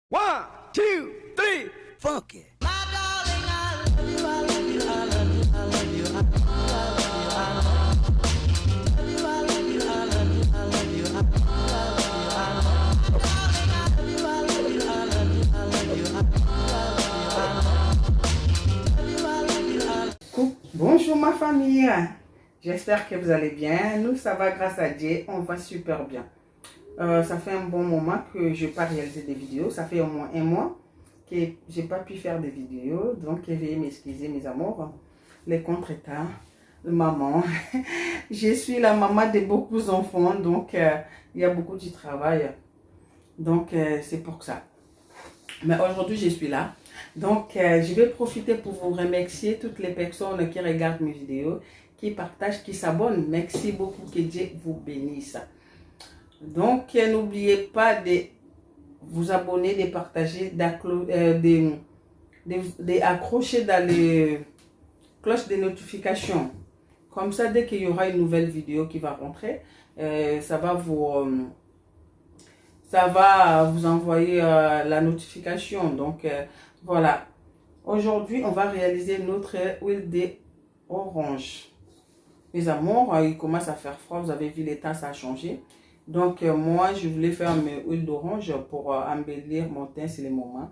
One, two, three, funky. Bonjour ma famille, j'espère que vous allez bien. Nous ça va grâce à Dieu, on va super bien. Ça fait un bon moment que je n'ai pas réalisé des vidéos, ça fait au moins un mois que j'ai pas pu faire des vidéos, donc veuillez m'excuser mes amours, les contretemps, maman. Je suis la maman de beaucoup d'enfants, donc il y a beaucoup de travail, donc c'est pour ça. Mais aujourd'hui je suis là. Donc, je vais profiter pour vous remercier toutes les personnes qui regardent mes vidéos, qui partagent, qui s'abonnent. Merci beaucoup, que Dieu vous bénisse. Donc, n'oubliez pas de vous abonner, de partager, d'accrocher dans les cloches de notification. Comme ça, dès qu'il y aura une nouvelle vidéo qui va rentrer, ça va vous envoyer la notification. Donc, voilà. Aujourd'hui, on va réaliser notre huile d'orange. Mes amours, il commence à faire froid. Vous avez vu, les temps, ça a changé. Donc, moi, je voulais faire mes huiles d'orange pour embellir mon teint. C'est le moment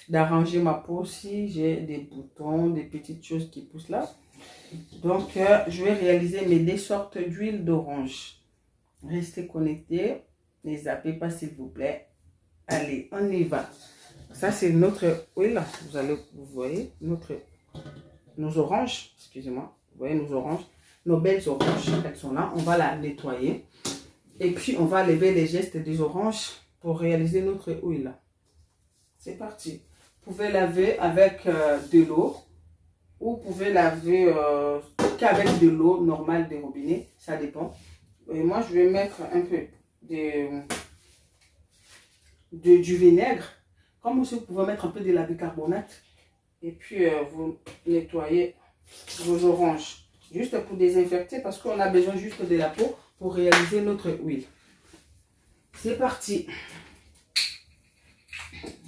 d'arranger ma peau. Si j'ai des boutons, des petites choses qui poussent là. Donc, je vais réaliser mes deux sortes d'huile d'orange. Restez connectés. Ne zappez pas, s'il vous plaît. Allez, on y va. Ça, c'est notre huile. Vous voyez, nos oranges. Excusez-moi. Vous voyez nos oranges. Nos belles oranges, elles sont là. On va la nettoyer. Et puis, on va lever les gestes des oranges pour réaliser notre huile. C'est parti. Vous pouvez laver avec de l'eau. Ou vous pouvez laver qu'avec de l'eau normale des robinets. Ça dépend. Et moi, je vais mettre un peu du vinaigre. Comme aussi, vous pouvez mettre un peu de la bicarbonate. Et puis, vous nettoyez vos oranges. Juste pour désinfecter, parce qu'on a besoin juste de la peau pour réaliser notre huile. C'est parti.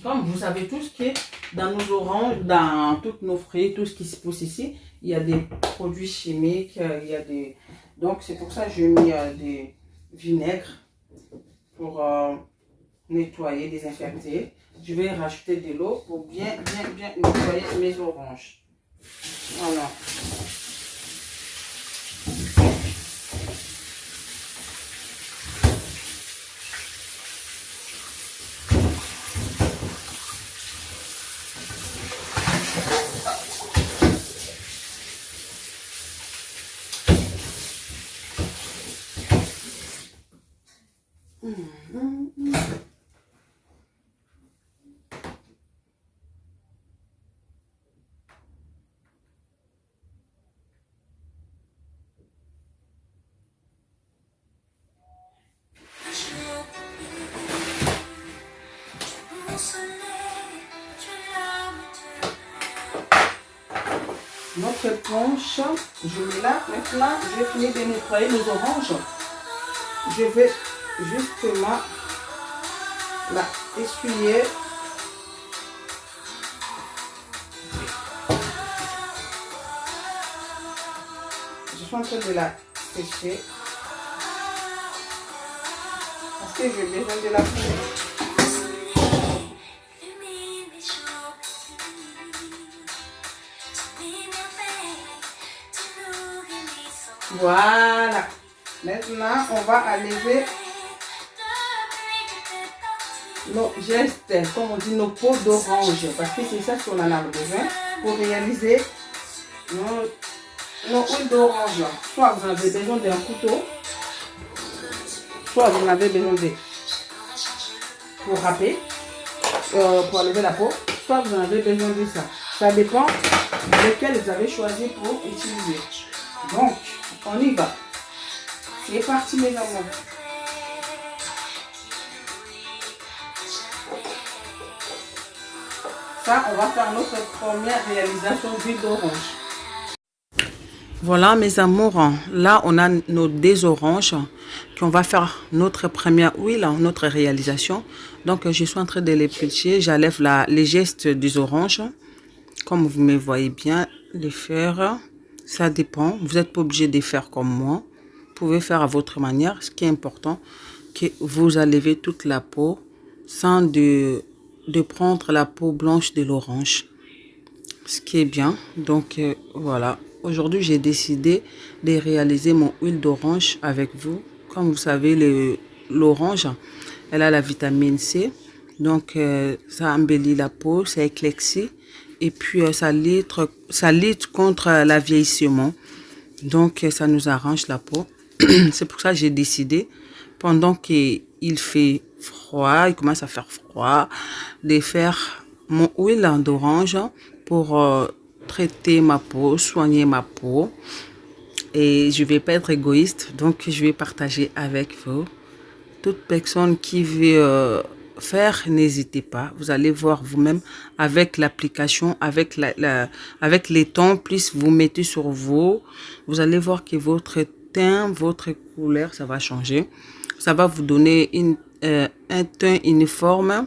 Comme vous savez tous que dans nos oranges, dans toutes nos fruits, tout ce qui se pousse ici, il y a des produits chimiques, il y a des... Donc, c'est pour ça que j'ai mis des vinaigres pour nettoyer, désinfecter. Je vais rajouter de l'eau pour bien nettoyer mes oranges. Voilà. Notre planche, je mets là. Maintenant, je vais finir de nettoyer nos oranges. Je vais justement la essuyer. Je suis en train de la sécher. Parce que j'ai besoin de la couper. Voilà. Maintenant, on va enlever nos gestes, comme on dit, nos peaux d'orange. Parce que c'est ça qu'on en a besoin pour réaliser nos huiles d'orange. Soit vous avez besoin d'un couteau, soit vous en avez besoin pour râper, pour enlever la peau, soit vous en avez besoin de ça. Ça dépend lequel vous avez choisi pour utiliser. Donc, on y va. C'est parti, mes amours. Ça, on va faire notre première réalisation d'huile d'orange. Voilà mes amours, là on a nos deux oranges qu'on va faire notre première huile, notre réalisation. Donc je suis en train de les pêcher, j'enlève les gestes des oranges. Comme vous me voyez bien, les faire, ça dépend. Vous n'êtes pas obligé de faire comme moi. Vous pouvez faire à votre manière. Ce qui est important, que vous enlevez toute la peau sans de prendre la peau blanche de l'orange. Ce qui est bien. Donc voilà. Aujourd'hui, j'ai décidé de réaliser mon huile d'orange avec vous. Comme vous savez, l'orange, elle a la vitamine C. Donc, ça embellit la peau, ça éclaircit. Et puis, ça lutte contre la vieillissement. Donc, ça nous arrange la peau. C'est pour ça que j'ai décidé, pendant qu'il fait froid, il commence à faire froid, de faire mon huile d'orange pour traiter ma peau, soigner ma peau. Et je ne vais pas être égoïste, donc je vais partager avec vous. Toute personne qui veut faire, n'hésitez pas. Vous allez voir vous-même avec l'application, avec les tons, plus vous mettez sur vous. Vous allez voir que votre teint, votre couleur, ça va changer. Ça va vous donner un teint uniforme.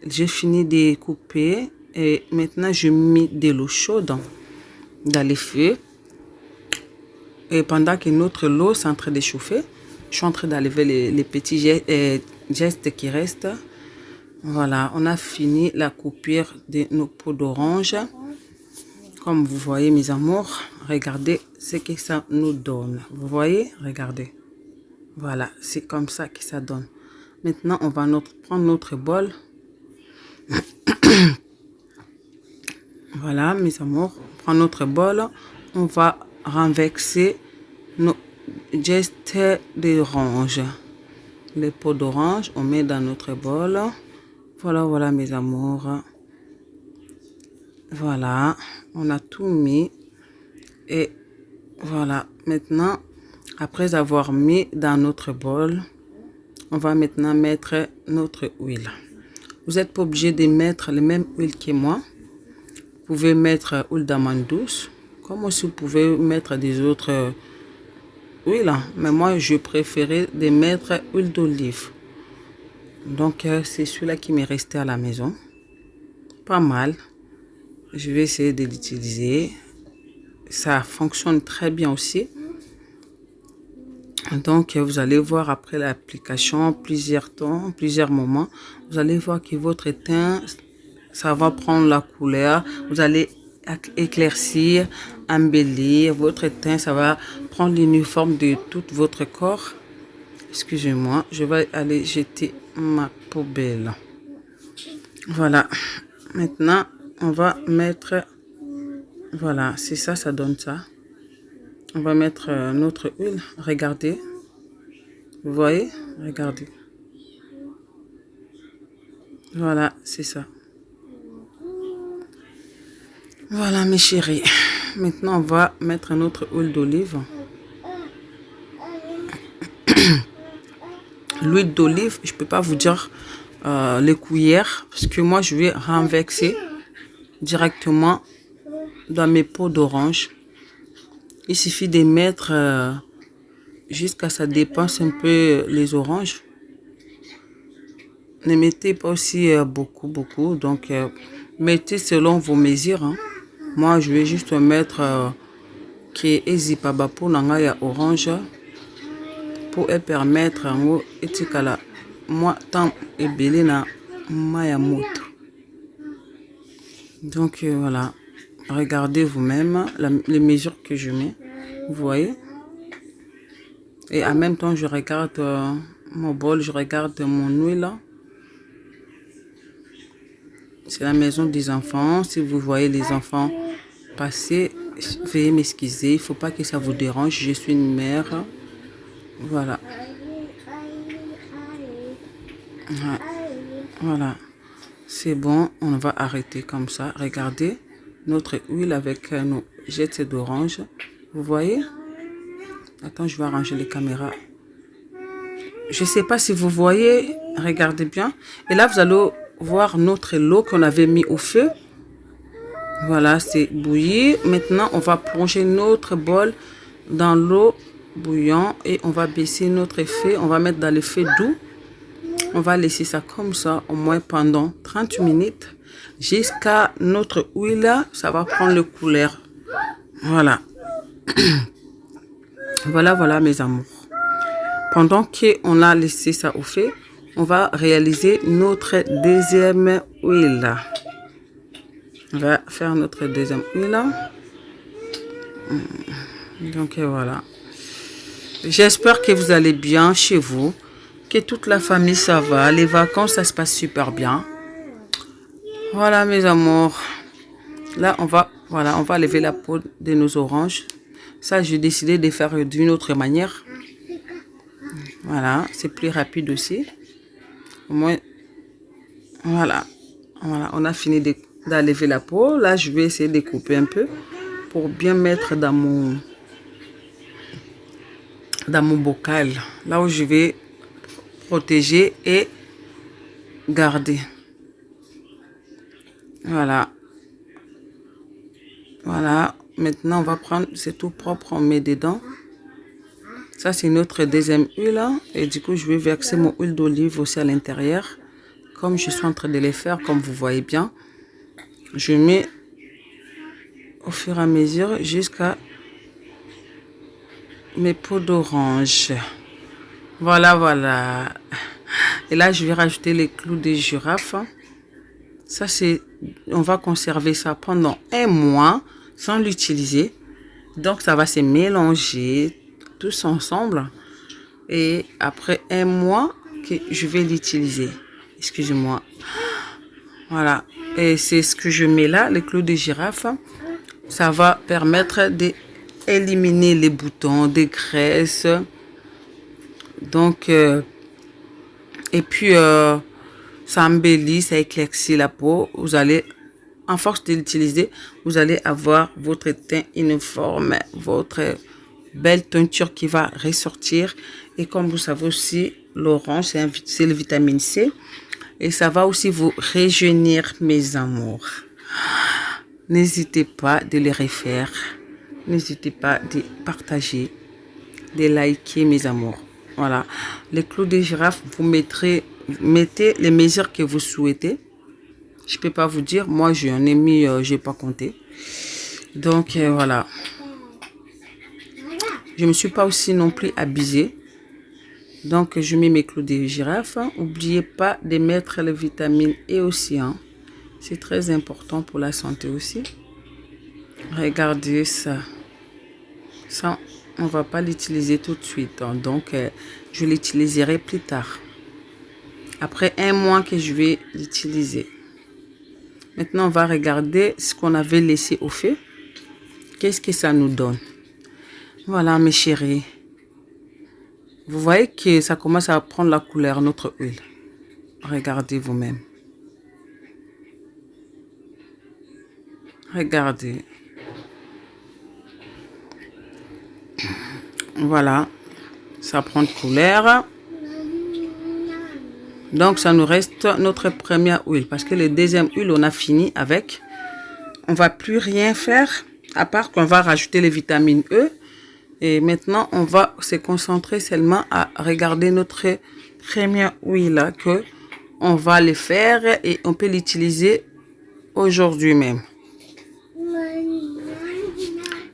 J'ai fini de couper et maintenant je mets de l'eau chaude dans les feux. Et pendant que notre eau est en train de chauffer, je suis en train d'enlever les petits gestes qui restent. Voilà, on a fini la coupure de nos peaux d'orange. Comme vous voyez mes amours, regardez ce que ça nous donne. Vous voyez, regardez. Voilà, c'est comme ça que ça donne. Maintenant, on va prendre notre bol. Voilà mes amours, on prend notre bol. On va renverser nos gestes d'orange. Les peaux d'orange, on met dans notre bol. Voilà, voilà mes amours. Voilà, on a tout mis. Et voilà, maintenant, après avoir mis dans notre bol, on va maintenant mettre notre huile. Vous n'êtes pas obligé de mettre la même huile que moi. Vous pouvez mettre huile d'amande douce. Comme aussi vous pouvez mettre des autres huiles. Mais moi, je préférais de mettre huile d'olive. Donc, c'est celui-là qui m'est resté à la maison. Pas mal. Je vais essayer de l'utiliser. Ça fonctionne très bien aussi. Donc, vous allez voir après l'application, plusieurs temps, plusieurs moments. Vous allez voir que votre teint, ça va prendre la couleur. Vous allez éclaircir, embellir votre teint. Ça va prendre l'uniforme de tout votre corps. Excusez-moi, je vais aller jeter ma poubelle. Voilà. Maintenant, on va mettre... Voilà, c'est ça, ça donne ça. On va mettre notre huile. Regardez. Vous voyez? Regardez. Voilà, c'est ça. Voilà mes chéris. Maintenant, on va mettre notre huile d'olive. L'huile d'olive, je ne peux pas vous dire les cuillères. Parce que moi, je vais renverser directement dans mes peaux d'orange. Il suffit de mettre jusqu'à ça dépense un peu les oranges. Ne mettez pas aussi beaucoup. Donc, mettez selon vos mesures. Hein. Moi, je vais juste mettre qui est pour nangaya orange pour permettre en etikala moi tant et belé na maya moto. Donc voilà, regardez vous-même les mesures que je mets. Vous voyez? Et en même temps, je regarde mon bol, je regarde mon huile. C'est la maison des enfants. Si vous voyez les enfants passer, veuillez m'excuser. Il ne faut pas que ça vous dérange. Je suis une mère. Voilà. Voilà. C'est bon. On va arrêter comme ça. Regardez notre huile avec nos jets d'orange. Vous voyez? Attends, je vais arranger les caméras. Je ne sais pas si vous voyez. Regardez bien. Et là, vous allez voir notre lot qu'on avait mis au feu. Voilà, c'est bouilli. Maintenant, on va plonger notre bol dans l'eau bouillante et on va baisser notre feu. On va mettre dans le feu doux. On va laisser ça comme ça au moins pendant 30 minutes jusqu'à notre huile. Ça va prendre le couleur. Voilà. Voilà mes amours. Pendant qu'on a laissé ça au feu, on va réaliser notre deuxième huile. On va faire notre deuxième huile. Donc voilà. J'espère que vous allez bien chez vous. Que toute la famille ça va. Les vacances ça se passe super bien. Voilà mes amours. Là on va lever la peau de nos oranges. Ça j'ai décidé de faire d'une autre manière. Voilà, c'est plus rapide aussi. Au moins, voilà, on a fini d'enlever la peau. Là, je vais essayer de couper un peu pour bien mettre dans mon bocal. Là où je vais protéger et garder. Voilà. Voilà. Maintenant, on va prendre, c'est tout propre, on met dedans. Ça, c'est notre deuxième huile. Et du coup, je vais verser mon huile d'olive aussi à l'intérieur. Comme je suis en train de les faire, comme vous voyez bien. Je mets au fur et à mesure jusqu'à mes peaux d'orange. Voilà. Et là, je vais rajouter les clous de girafe. Ça, on va conserver ça pendant un mois sans l'utiliser. Donc, ça va se mélanger tous ensemble et après un mois que je vais l'utiliser. Excusez-moi. Voilà. Et c'est ce que je mets là, les clous de girafe. Ça va permettre d'éliminer les boutons, des graisses. Donc, et puis, ça embellit, ça éclaircit la peau. Vous allez, en force de l'utiliser, vous allez avoir votre teint uniforme, votre belle teinture qui va ressortir. Et comme vous savez aussi, l'orange, c'est le vitamine C. Et ça va aussi vous rajeunir, mes amours. N'hésitez pas de les refaire. N'hésitez pas de partager, de liker, mes amours. Voilà. Les clous de girafe, vous mettez les mesures que vous souhaitez. Je peux pas vous dire. Moi, j'en ai mis, j'ai pas compté. Donc, voilà. Je me suis pas aussi non plus abusée. Donc, je mets mes clous de girafe. N'oubliez pas de mettre la vitamine E aussi. Hein. C'est très important pour la santé aussi. Regardez ça. Ça, on va pas l'utiliser tout de suite. Hein. Donc, je l'utiliserai plus tard. Après un mois que je vais l'utiliser. Maintenant, on va regarder ce qu'on avait laissé au feu. Qu'est-ce que ça nous donne? Voilà, mes chéris. Vous voyez que ça commence à prendre la couleur, notre huile. Regardez vous-même. Regardez. Voilà. Ça prend de couleur. Donc, ça nous reste notre première huile. Parce que le deuxième huile, on a fini avec. On ne va plus rien faire. À part qu'on va rajouter les vitamines E. Et maintenant, on va se concentrer seulement à regarder notre première huile que on va le faire et on peut l'utiliser aujourd'hui même.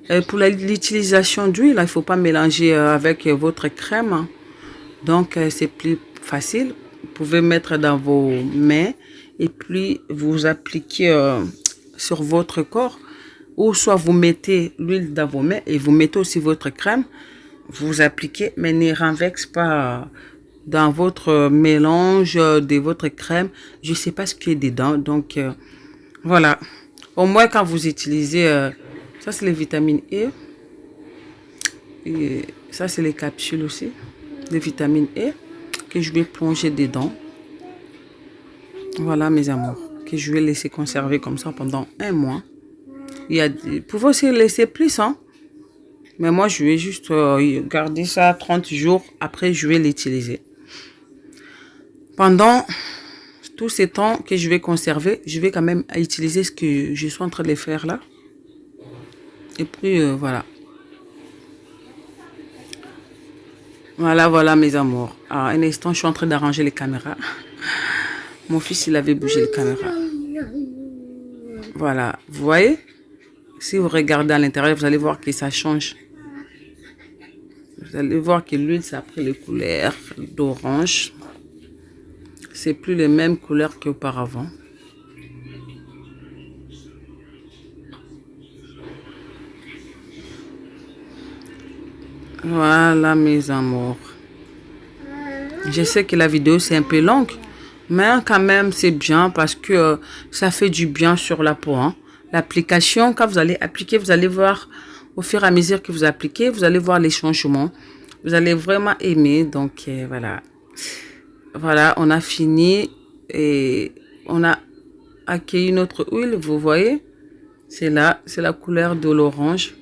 Et pour l'utilisation d'huile, il ne faut pas mélanger avec votre crème. Donc, c'est plus facile. Vous pouvez mettre dans vos mains et puis vous appliquer sur votre corps. Ou soit vous mettez l'huile dans vos mains et vous mettez aussi votre crème. Vous appliquez, mais ne renverse pas dans votre mélange de votre crème. Je ne sais pas ce qui est dedans. Donc, voilà. Au moins, quand vous utilisez, ça c'est les vitamines E. Et ça c'est les capsules aussi. Les vitamines E que je vais plonger dedans. Voilà mes amours. Que je vais laisser conserver comme ça pendant un mois. Vous pouvez aussi laisser plus, hein. Mais moi, je vais juste garder ça 30 jours. Après, je vais l'utiliser. Pendant tous ces temps que je vais conserver, je vais quand même utiliser ce que je suis en train de faire là. Et puis, voilà. Voilà, mes amours. Alors, un instant, je suis en train d'arranger les caméras. Mon fils, il avait bougé les caméras. Voilà, vous voyez? Si vous regardez à l'intérieur, vous allez voir que ça change. Vous allez voir que l'huile, ça a pris les couleurs d'orange. C'est plus les mêmes couleurs qu'auparavant. Voilà, mes amours. Je sais que la vidéo, c'est un peu longue. Mais quand même, c'est bien parce que ça fait du bien sur la peau. Hein. L'application, quand vous allez appliquer, vous allez voir au fur et à mesure que vous appliquez, vous allez voir les changements. Vous allez vraiment aimer. Donc, voilà. Voilà, on a fini et on a accueilli notre huile. Vous voyez, c'est là, c'est la couleur de l'orange.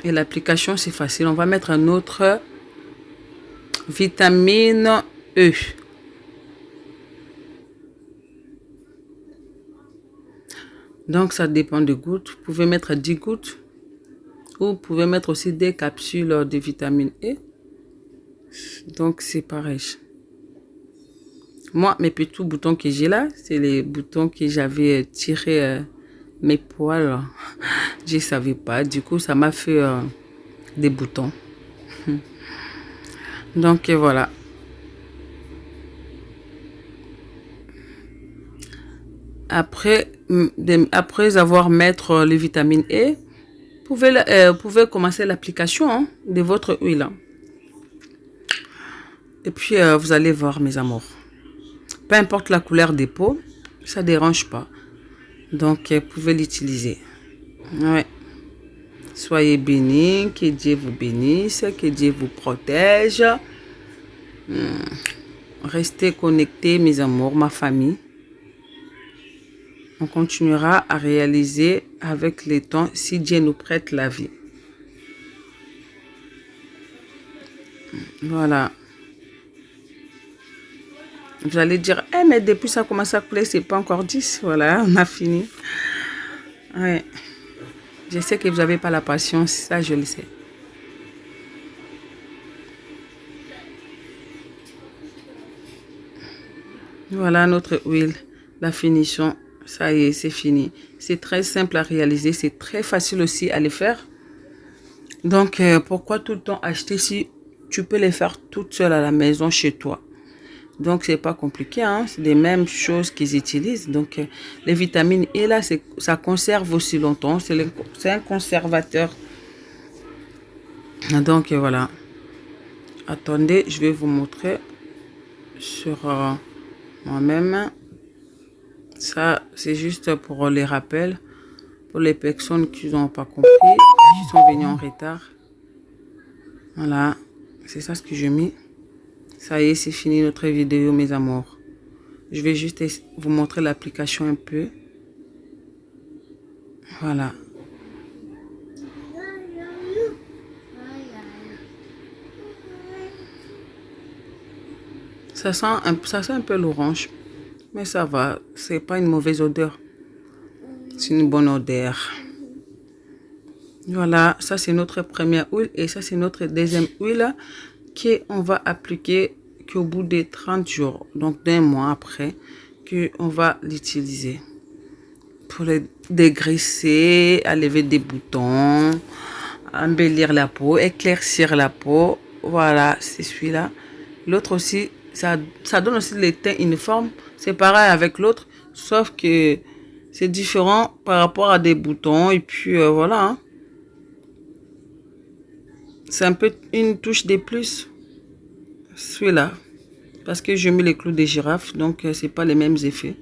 Et l'application, c'est facile. On va mettre un autre vitamine E. Donc, ça dépend des gouttes. Vous pouvez mettre 10 gouttes. Ou vous pouvez mettre aussi des capsules de vitamine E. Donc, c'est pareil. Moi, mes petits boutons que j'ai là, c'est les boutons que j'avais tiré mes poils. Je ne savais pas. Du coup, ça m'a fait des boutons. Donc, voilà. Après avoir mettre les vitamines E, vous pouvez commencer l'application hein, de votre huile. Et puis, vous allez voir, mes amours. Peu importe la couleur des peaux, ça ne dérange pas. Donc, vous pouvez l'utiliser. Ouais. Soyez bénis, que Dieu vous bénisse, que Dieu vous protège. Restez connectés, mes amours, ma famille. On continuera à réaliser avec le temps si Dieu nous prête la vie. Voilà. Vous allez dire, eh, mais depuis ça commence à couler, c'est pas encore 10. Voilà, on a fini. Ouais. Je sais que vous n'avez pas la patience, ça je le sais. Voilà notre huile, la finition. Ça y est, c'est fini. C'est très simple à réaliser, c'est très facile aussi à le faire. Donc, pourquoi tout le temps acheter si tu peux les faire toute seule à la maison chez toi? Donc, c'est pas compliqué, hein? C'est les mêmes choses qu'ils utilisent. Donc, les vitamines E, là, ça conserve aussi longtemps. C'est un conservateur. Donc, voilà. Attendez, je vais vous montrer sur moi-même. Ça, c'est juste pour les rappels. Pour les personnes qui n'ont pas compris, qui sont venues en retard. Voilà. C'est ça ce que j'ai mis. Ça y est, c'est fini notre vidéo, mes amours. Je vais juste vous montrer l'application un peu. Voilà. Ça sent un peu l'orange. Mais ça va. C'est pas une mauvaise odeur. C'est une bonne odeur. Voilà. Ça, c'est notre première huile. Et ça, c'est notre deuxième huile qu'on va appliquer qu'au bout des 30 jours. Donc, d'un mois après, qu'on va l'utiliser. Pour les dégraisser, enlever des boutons, embellir la peau, éclaircir la peau. Voilà, c'est celui-là. L'autre aussi, ça donne aussi les teints uniformes. C'est pareil avec l'autre, sauf que c'est différent par rapport à des boutons. Et puis voilà. Hein. C'est un peu une touche de plus. Celui-là. Parce que je mets les clous des girafes, donc c'est pas les mêmes effets.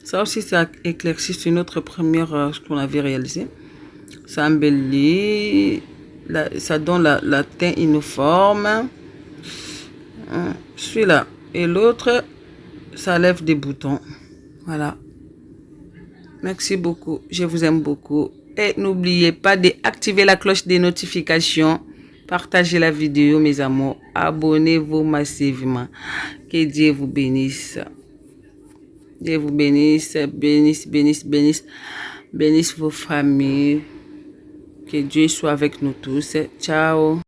Ça aussi, ça éclaircit, c'est notre première, ce qu'on avait réalisé. Ça embellit, ça donne la teinte uniforme. Celui-là. Et l'autre, ça lève des boutons. Voilà. Merci beaucoup. Je vous aime beaucoup. Et n'oubliez pas d'activer la cloche des notifications. Partagez la vidéo, mes amours. Abonnez-vous massivement. Que Dieu vous bénisse. Dieu vous bénisse, bénisse vos familles. Que Dieu soit avec nous tous. Ciao.